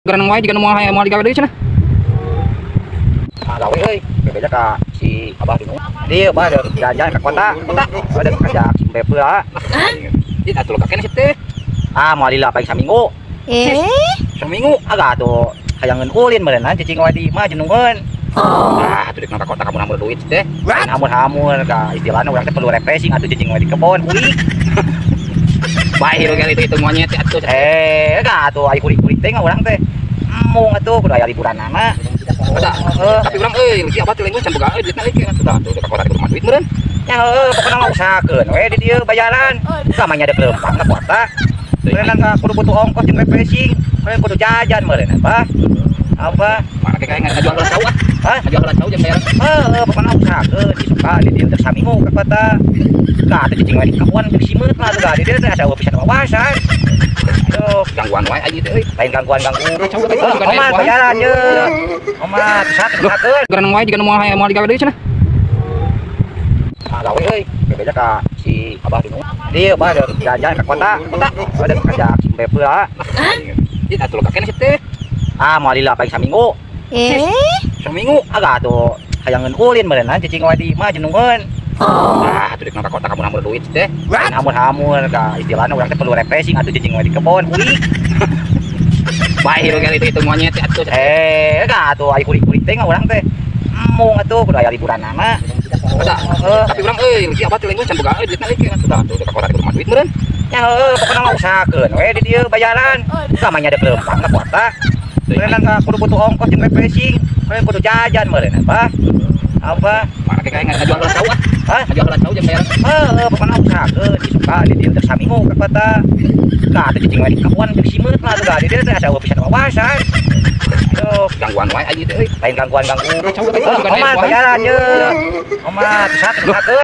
Gara nang wae jika mau digawe deui cenah. Gawe euy, beda ka si Abah dulu. Dia Abah jalan ke kota, ada kerja simpe pula. Di atuh kakek sih teh. Mau lila paling saminggu. Saminggu agak tuh hayangan ulin merenang cicing wae di mah jenungeun. Tuh dek nang kota kamu namun duit teh. Hamun-hamun ka istilahna urang teh perlu refreshing atuh cicing wae di kebon kulik. Bae hirup kali itu monyet atuh. Enggak tuh ai kulik-kulik teh urang teh. Mung atuh kudu aya liburanana. Tapi urang euy, rezeki abah teh lain can boga euy duitna euy kena tah tuh ka kota kudu mah duit meureun. Ya pokona mah usahakeun we di dieu bayaran. Kamanya ada kelempang ka kota. Meureun ka kudu butuh ongkos jeung refreshing, meureun kudu jajan meureun apa? Mana kayak ngajual heula cau ah. Ngajual heula cau jeung bayar. Pokona usahakeun disuka di dieu teh saminggu ka kota. Ka teh cicing we di kawan jeung simeut mah teh di dieu teh asa pisan wawasan. Aduh, Gangguan wae aja teh euy. lain gangguan. Omat bayaran ye. Omat usahakeun. Gara nang wae jika mau digawe deui cenah. Gawe euy, beda ka si Abah dulu. Dia Abah jalan ke kota, ada kerja simpe pula. Di atuh kakek sih teh. Mau lila paling saminggu. Saminggu agak tuh hayangan ulin merenang cicing wae di mah jenungeun. Tuh dek nang kota kamu namun duit teh. Hamun-hamun ka istilahna urang teh perlu refreshing atuh cicing wae di kebon kulik. Bae hirup kali itu monyet atuh. Enggak tuh ai kulik-kulik teh urang teh. Mung atuh kudu aya liburanana. Tapi urang euy, rezeki abah teh lain can boga euy duitna euy kena tah tuh ka kota kudu mah duit meureun. Ya pokona mah usahakeun we di dieu bayaran. Kamanya ada kelempang ka kota. Meureun ka kudu butuh ongkos jeung refreshing, meureun kudu jajan meureun apa? Mana kayak ngajual heula cau ah. Ngajual heula cau jeung bayar. Pokona usahakeun disuka di dieu teh saminggu ka kota. Ka teh cicing we di kawan jeung simeut mah teh di dieu teh asa pisan wawasan. Aduh, Gangguan wae aja teh euy. lain gangguan. Omat bayaran ye. Omat usahakeun.